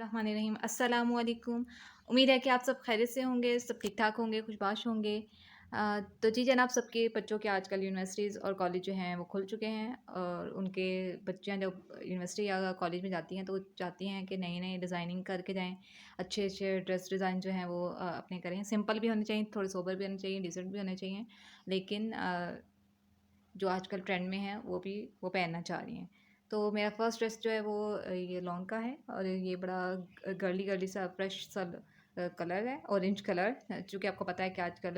बिस्मिल्लाहिर्रहमानिर्रहीम। अस्सलामु अलैकुम। उम्मीद है कि आप सब खैरियत से होंगे, सब ठीक-ठाक होंगे, खुशबाश होंगे। तो जी जनाब, सबके बच्चों के आजकल यूनिवर्सिटीज़ और कॉलेज जो हैं वो खुल चुके हैं और उनके बच्चियाँ जब यूनिवर्सिटी या कॉलेज में जाती हैं तो चाहती हैं कि नई-नई डिज़ाइनिंग करके जाएँ। अच्छे-अच्छे ड्रेस डिज़ाइन जो हैं वो अपने करें। सिंपल भी होने चाहिए, थोड़े सोबर भी होने चाहिए, डिसेंट भी होने चाहिए। लेकिन जो आजकल ट्रेंड में है वो पहनना चाह रही हैं। तो मेरा फर्स्ट ड्रेस जो है वो ये लॉन्ग का है और ये बड़ा गर्ली गर्ली सा फ्रेश सा कलर है, ऑरेंज कलर। चूँकि आपको पता है कि आजकल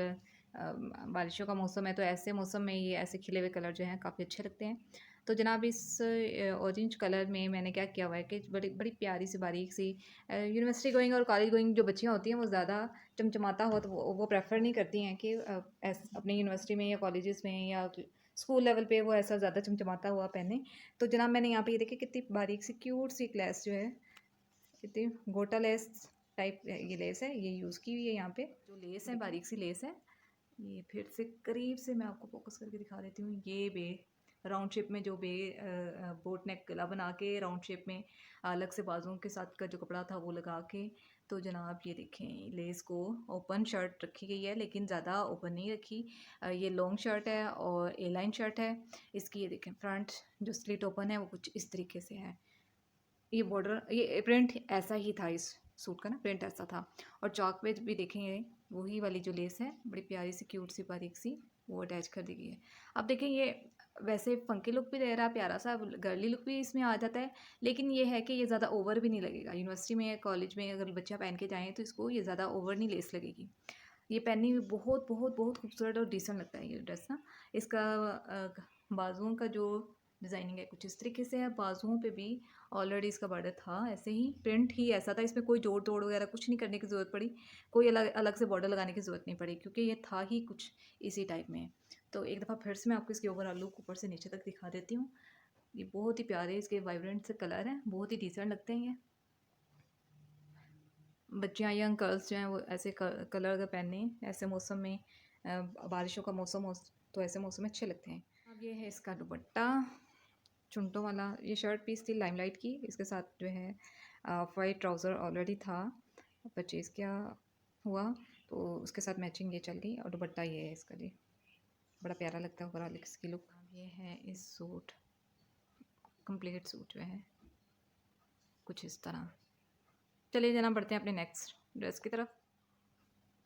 बारिशों का मौसम है, तो ऐसे मौसम में ये ऐसे खिले हुए कलर जो हैं काफ़ी अच्छे लगते हैं। तो जनाब इस ऑरेंज कलर में मैंने क्या किया हुआ है कि बड़ी बड़ी प्यारी सी बारीक सी यूनिवर्सिटी गोइंग और कॉलेज गोइंग जो बच्चियाँ होती हैं वो ज़्यादा चमचमाता हो तो वो प्रेफर नहीं करती हैं कि अपनी यूनिवर्सिटी में या कॉलेजेस में या स्कूल लेवल पे वो ऐसा ज़्यादा चमचमाता हुआ पहने। तो जनाब मैंने यहाँ पे ये देखिए कितनी बारीक सी क्यूट सी लेस जो है, कितनी गोटा लेस टाइप ये लेस है, ये यूज़ की हुई है यहाँ पे। जो लेस है बारीक सी लेस है। ये फिर से करीब से मैं आपको फोकस करके दिखा देती हूँ। ये बे राउंड शेप में जो बोट नेक गला बना के राउंड शेप में अलग से बाजुओं के साथ का जो कपड़ा था वो लगा के, तो जनाब ये देखें लेस को ओपन शर्ट रखी गई है लेकिन ज़्यादा ओपन नहीं रखी। ये लॉन्ग शर्ट है और ए लाइन शर्ट है। इसकी ये देखें फ्रंट जो स्लिट ओपन है वो कुछ इस तरीके से है। ये बॉर्डर ये प्रिंट ऐसा ही था, इस सूट का ना प्रिंट ऐसा था। और चौक पे भी देखेंगे वही वाली जो लेस है बड़ी प्यारी सी क्यूट सी बारीक सी वो अटैच कर दी गई है। अब देखें ये वैसे फंकी लुक भी दे रहा है, प्यारा सा गर्ली लुक भी इसमें आ जाता है। लेकिन ये है कि ये ज़्यादा ओवर भी नहीं लगेगा। यूनिवर्सिटी में या कॉलेज में अगर बच्चा पहन के जाए तो इसको ये ज़्यादा ओवर नहीं लेस लगेगी। ये पहनने में बहुत बहुत बहुत खूबसूरत और डिसेंट लगता है ये ड्रेस ना। इसका बाजुओं का जो डिज़ाइनिंग है कुछ इस तरीके से है। बाजुओं पे भी ऑलरेडी इसका बॉर्डर था, ऐसे ही प्रिंट ही ऐसा था। इसमें कोई जोड़ तोड़ वगैरह कुछ नहीं करने की ज़रूरत पड़ी, कोई अलग अलग से बॉर्डर लगाने की ज़रूरत नहीं पड़ी क्योंकि ये था ही कुछ इसी टाइप में। तो एक दफ़ा फिर से मैं आपको इसकी ओवरऑल लुक ऊपर से नीचे तक दिखा देती हूँ। ये बहुत ही प्यारे इसके वाइब्रेंट से कलर हैं, बहुत ही डिसेंट लगते हैं ये। बच्चियाँ यंग गर्ल्स जो हैं वो ऐसे कलर अगर पहने ऐसे मौसम में, बारिशों का मौसम हो तो ऐसे मौसम में अच्छे लगते हैं। अब ये है इसका दुपट्टा, चुनटों वाला। ये शर्ट पीस थी लाइमलाइट की, इसके साथ जो है वाइट ट्राउज़र ऑलरेडी था परचेज़ किया हुआ, तो उसके साथ मैचिंग ये चल गई। और दुपट्टा ये है इसका जी, बड़ा प्यारा लगता है ओवरऑल इसकी लुक। ये है इस सूट, कंप्लीट सूट जो है कुछ इस तरह। चलिए जनाब बढ़ते हैं अपने नेक्स्ट ड्रेस की तरफ।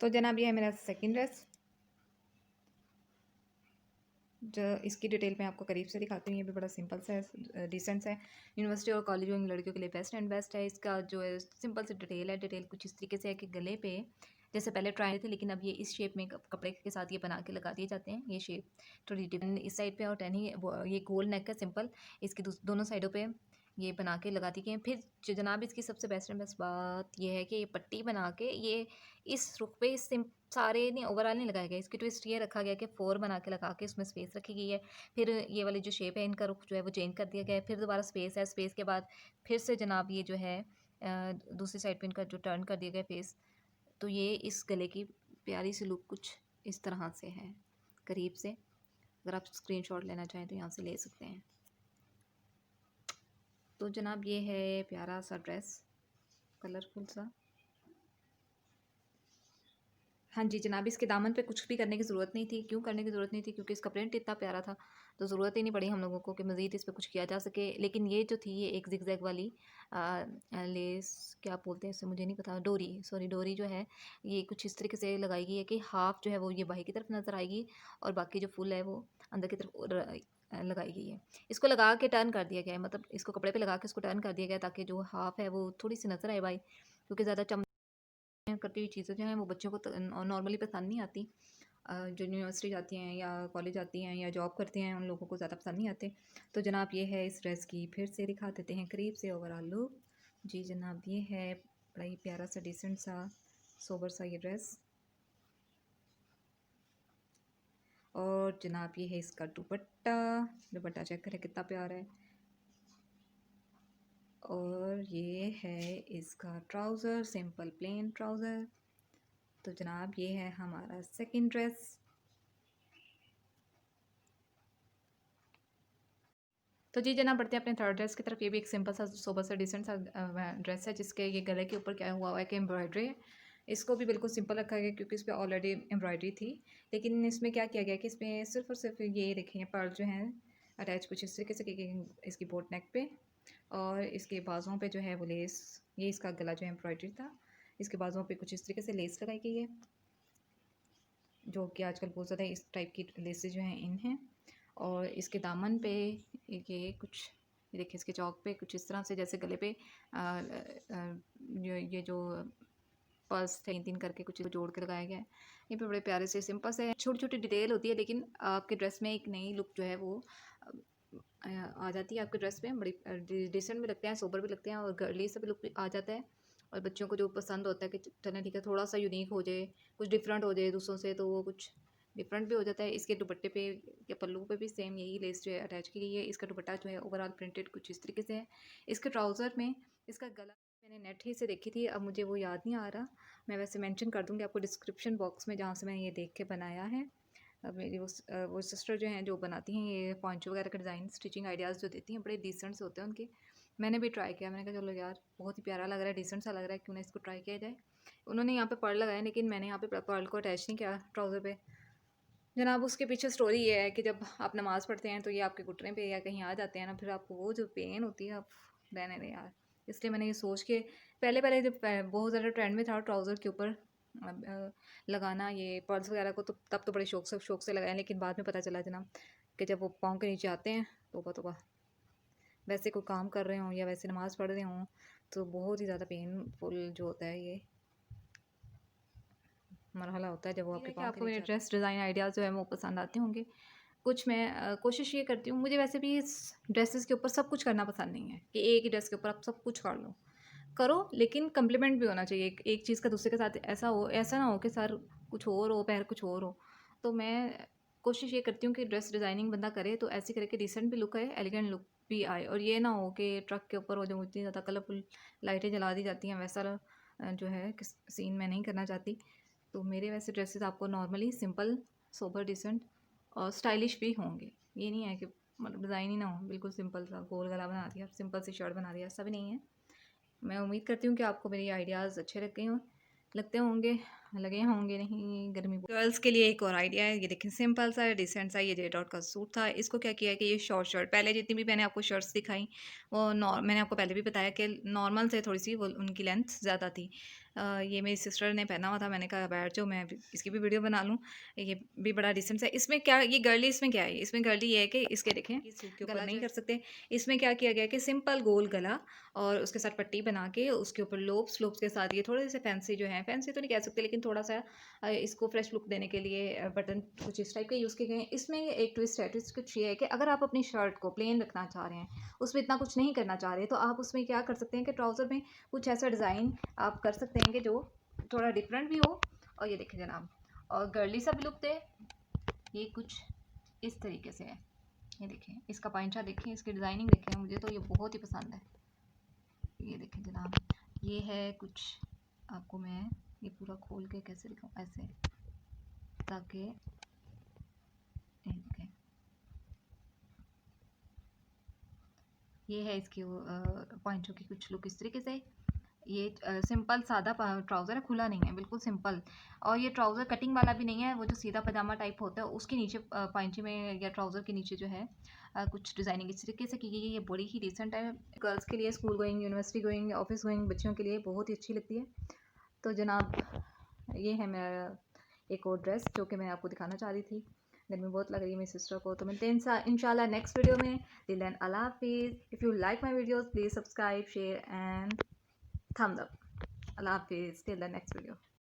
तो जनाब ये है मेरा सेकंड ड्रेस, जो इसकी डिटेल मैं आपको करीब से दिखाती हूँ। ये भी बड़ा सिंपल सा है, डिसेंट सा है। यूनिवर्सिटी और कॉलेज गोइंग लड़कियों के लिए बेस्ट एंड बेस्ट है। इसका जो है सिंपल सी डिटेल है। डिटेल कुछ इस तरीके से है कि गले पे जैसे पहले ट्राई थे लेकिन अब ये इस शेप में कपड़े के साथ ये बना के लगा दिए जाते हैं। ये शेप थोड़ी डिफरेंट इस साइड पे और टेन ही ये गोल नेक है सिंपल। इसकी दोनों साइडों पे ये बना के लगा दी गई हैं। फिर जो जनाब इसकी सबसे बेस्ट एंड बेस्ट बात ये है कि ये पट्टी बना के ये इस रुख पे सारे नहीं ओवरऑल नहीं लगाया गया। इसकी ट्विस्ट ये रखा गया कि 4 बना के लगा के उसमें स्पेस रखी गई है। फिर ये वाली जो शेप है इनका रुख जो है वो चेंज कर दिया गया है। फिर दोबारा स्पेस है, स्पेस के बाद फिर से जनाब ये जो है दूसरी साइड पे इनका जो टर्न कर दिया गया फेस। तो ये इस गले की प्यारी सी लुक कुछ इस तरह से है करीब से। अगर आप स्क्रीनशॉट लेना चाहें तो यहाँ से ले सकते हैं। तो जनाब ये है प्यारा सा ड्रेस, कलरफुल सा। हाँ जी जनाब, इसके दामन पे कुछ भी करने की ज़रूरत नहीं थी। क्यों करने की ज़रूरत नहीं थी? क्योंकि इसका प्रिंट इतना प्यारा था, तो ज़रूरत ही नहीं पड़ी हम लोगों को कि मज़ीद इस पे कुछ किया जा सके। लेकिन ये जो थी ये एक ज़िगज़ैग वाली लेस क्या बोलते हैं इसे मुझे नहीं पता, डोरी सॉरी डोरी जो है ये कुछ इस तरीके से लगाई गई है कि हाफ़ जो है वो ये बाही की तरफ नज़र आएगी और बाकी जो फुल है वो अंदर की तरफ लगाई गई है। इसको लगा के टर्न कर दिया गया है, मतलब इसको कपड़े पे लगा के इसको टर्न कर दिया गया है ताकि जो हाफ़ है वो थोड़ी सी नज़र आए बाई, क्योंकि ज़्यादा करती हुई चीज़ें जो हैं वो बच्चों को नॉर्मली पसंद नहीं आती। जो यूनिवर्सिटी जाती हैं या कॉलेज जाती हैं या जॉब करती हैं उन लोगों को ज़्यादा पसंद नहीं आते। तो जनाब ये है इस ड्रेस की, फिर से दिखा देते हैं करीब से ओवरऑल लुक। जी जनाब ये है बड़ा ही प्यारा सा डिसेंट सा सोबर सा ये ड्रेस। और जनाब ये है इसका दुपट्टा, दुपट्टा चेक करें कितना प्यारा है। और ये है इसका ट्राउज़र, सिंपल प्लेन ट्राउज़र। तो जनाब ये है हमारा सेकंड ड्रेस। तो जी जनाब बढ़ते हैं अपने थर्ड ड्रेस की तरफ। ये भी एक सिंपल सा सोबर सा डिसेंट सा ड्रेस है, जिसके ये गले के ऊपर क्या हुआ है कि एम्ब्रॉयडरी है। इसको भी बिल्कुल सिंपल रखा गया क्योंकि इस पर ऑलरेडी एम्ब्रॉयडरी थी। लेकिन इसमें क्या किया गया कि इसमें सिर्फ और सिर्फ ये देखें पर्ल जो हैं अटैच कुछ इस तरीके से की गई इसकी बोट नेक पे, और इसके बाजुओं पे जो है वो लेस, ये इसका गला जो है एम्ब्रॉयडरी था, इसके बाजुओं पे कुछ इस तरीके से लेस लगाई गई है, जो कि आजकल बहुत ज़्यादा इस टाइप की लेसेस जो हैं इन हैं। और इसके दामन पे ये कुछ, ये देखिए इसके चौक पे कुछ इस तरह से जैसे गले पे ये जो पर्स थे 3 करके कुछ जोड़ के लगाया गया है। ये पे बड़े प्यारे से सिंपल से छोटी छोटी डिटेल होती है, लेकिन आपके ड्रेस में एक नई लुक जो है वो आ जाती है आपके ड्रेस में। बड़ी डिसेंट भी लगते हैं, सोबर भी लगते हैं, और गर्ली सा भी लुक भी आ जाता है। और बच्चों को जो पसंद होता है कि चलें ठीक है थोड़ा सा यूनिक हो जाए, कुछ डिफरेंट हो जाए दूसरों से, तो वो कुछ डिफरेंट भी हो जाता है। इसके दुपट्टे पे या पल्लू पे भी सेम यही लेस जो है अटैच की गई है। इसका दुपट्टा जो है ओवरऑल प्रिंटेड कुछ इस तरीके से है। इसके ट्राउज़र में इसका गला मैंने नेट ही से देखी थी, अब मुझे वो याद नहीं आ रहा। मैं वैसे मेंशन कर दूँगी आपको डिस्क्रिप्शन बॉक्स में जहाँ से मैंने ये देख के बनाया है। अब मेरी वो सिस्टर जो हैं जो बनाती हैं ये पॉइंचो वगैरह का डिज़ाइन स्टिचिंग आइडियाज़ जो देती हैं बड़े डिसेंट से होते हैं उनके। मैंने भी ट्राई किया, मैंने कहा चलो यार बहुत ही प्यारा लग रहा है, डिसेंट सा लग रहा है, क्यों ना इसको ट्राई किया जाए। उन्होंने यहाँ पे पर्ल लगाया, लेकिन मैंने यहाँ पे पर्ल को अटैच नहीं किया ट्राउज़र पे। जनाब उसके पीछे स्टोरी ये है कि जब आप नमाज़ पढ़ते हैं तो ये आपके घुटने पे या कहीं आ जाते हैं ना, फिर आपको वो जो पेन होती है, आप रहने दें यार। इसलिए मैंने ये सोच के पहले पहले जब बहुत ज़्यादा ट्रेंड में था ट्राउज़र के ऊपर लगाना ये पर्ल्स वगैरह को, तो तब तो बड़े शौक से लगाए, लेकिन बाद में पता चला जनाब कि जब वो पाँव के नीचे आते हैं तौबा, वैसे कोई काम कर रहे हों या वैसे नमाज़ पढ़ रहे हों, तो बहुत ही ज़्यादा पेनफुल जो होता है ये मरहला होता है जब वो आपके पाँव के नीचे। आपको मेरे ड्रेस डिज़ाइन आइडियाज़ जो है वो पसंद आते होंगे। कुछ मैं कोशिश ये करती हूँ, मुझे वैसे भी इस ड्रेसेस के ऊपर सब कुछ करना पसंद नहीं है कि एक ही ड्रेस के ऊपर आप सब कुछ कर लो, करो, लेकिन कम्प्लीमेंट भी होना चाहिए। एक चीज़ का दूसरे के साथ ऐसा ना हो कि सर कुछ और हो पैर कुछ और हो। तो मैं कोशिश ये करती हूँ कि ड्रेस डिज़ाइनिंग बंदा करे तो ऐसी करे कि डिसेंट भी लुक आए, एलिगेंट लुक भी आए, और ये ना हो कि ट्रक के ऊपर वो जो इतनी ज़्यादा कलरफुल लाइटें जला दी जाती हैं, वैसा जो है सीन मैं नहीं करना चाहती। तो मेरे वैसे ड्रेसेस आपको नॉर्मली सिंपल, सोबर, डिसेंट और स्टाइलिश भी होंगे। ये नहीं है कि मतलब डिज़ाइन ही ना हो, बिल्कुल सिंपल सा गोल गला बना दिया, सिंपल सी शर्ट बना दिया, ऐसा भी नहीं है। मैं उम्मीद करती हूँ कि आपको मेरी आइडियाज़ अच्छे लगते होंगे, लगे होंगे नहीं। गर्मी गर्ल्स के लिए एक और आइडिया है, ये देखें सिंपल सा डिसेंट सा ये जे डॉट का सूट था। इसको क्या किया है कि ये शॉर्ट शर्ट, पहले जितनी भी मैंने आपको शर्ट्स दिखाई वो मैंने आपको पहले भी बताया कि नॉर्मल से थोड़ी सी वो उनकी लेंथ ज़्यादा थी। ये मेरी सिस्टर ने पहना हुआ था, मैंने कहा बैठ जाओ मैं इसकी भी वीडियो बना लूँ। ये भी बड़ा डिसेंट सा, इसमें क्या ये गर्ली, इसमें क्या है, इसमें गर्ली ये है कि इसके देखें सूट के ऊपर नहीं कर सकते। इसमें क्या किया गया कि सिंपल गोल गला और उसके साथ पट्टी बना के उसके ऊपर लोप्स के साथ ये थोड़े से फैंसी जो है, फैंसी तो नहीं कह सकते लेकिन थोड़ा सा इसको फ्रेश लुक देने के लिए बटन कुछ इस टाइप के यूज़ किए गए हैं। इसमें एक ट्विस्ट है, ट्विस्ट कुछ ये है कि अगर आप अपनी शर्ट को प्लेन रखना चाह रहे हैं, उसमें इतना कुछ नहीं करना चाह रहे, तो आप उसमें क्या कर सकते हैं कि ट्राउज़र में कुछ ऐसा डिज़ाइन आप कर सकते हैं कि जो थोड़ा डिफरेंट भी हो, और ये देखें जनाब और गर्ली सा भी लुक दे। ये कुछ इस तरीके से है, ये देखें इसका पाइंचा देखें, इसकी डिज़ाइनिंग देखें, मुझे तो ये बहुत ही पसंद है। ये देखें जनाब, ये है कुछ, आपको मैं ये पूरा खोल के कैसे दिखाऊं, ऐसे, ताकि ये देखें, ये है इसकी पॉइंटों की कुछ लुक इस तरीके से। ये सिंपल सादा ट्राउज़र है, खुला नहीं है, बिल्कुल सिंपल। और ये ट्राउज़र कटिंग वाला भी नहीं है, वो जो सीधा पजामा टाइप होता है उसके नीचे पाइंची में या ट्राउज़र के नीचे जो है कुछ डिज़ाइनिंग इस तरीके से की गई है। ये बड़ी ही डिसेंट है, गर्ल्स के लिए, school going, university going, office going बच्चियों के लिए बहुत ही अच्छी लगती है। तो जनाब ये है मेरा एक और ड्रेस जो कि मैं आपको दिखाना चाह रही थी। गर्मी बहुत लग रही है मेरी सिस्टर को। तो मिलते हैं इंशाल्लाह नेक्स्ट वीडियो में। टिल देन अल्लाह हाफिज़। If you like my videos please subscribe, share and thumbs up. Allah Hafiz. Till the next video.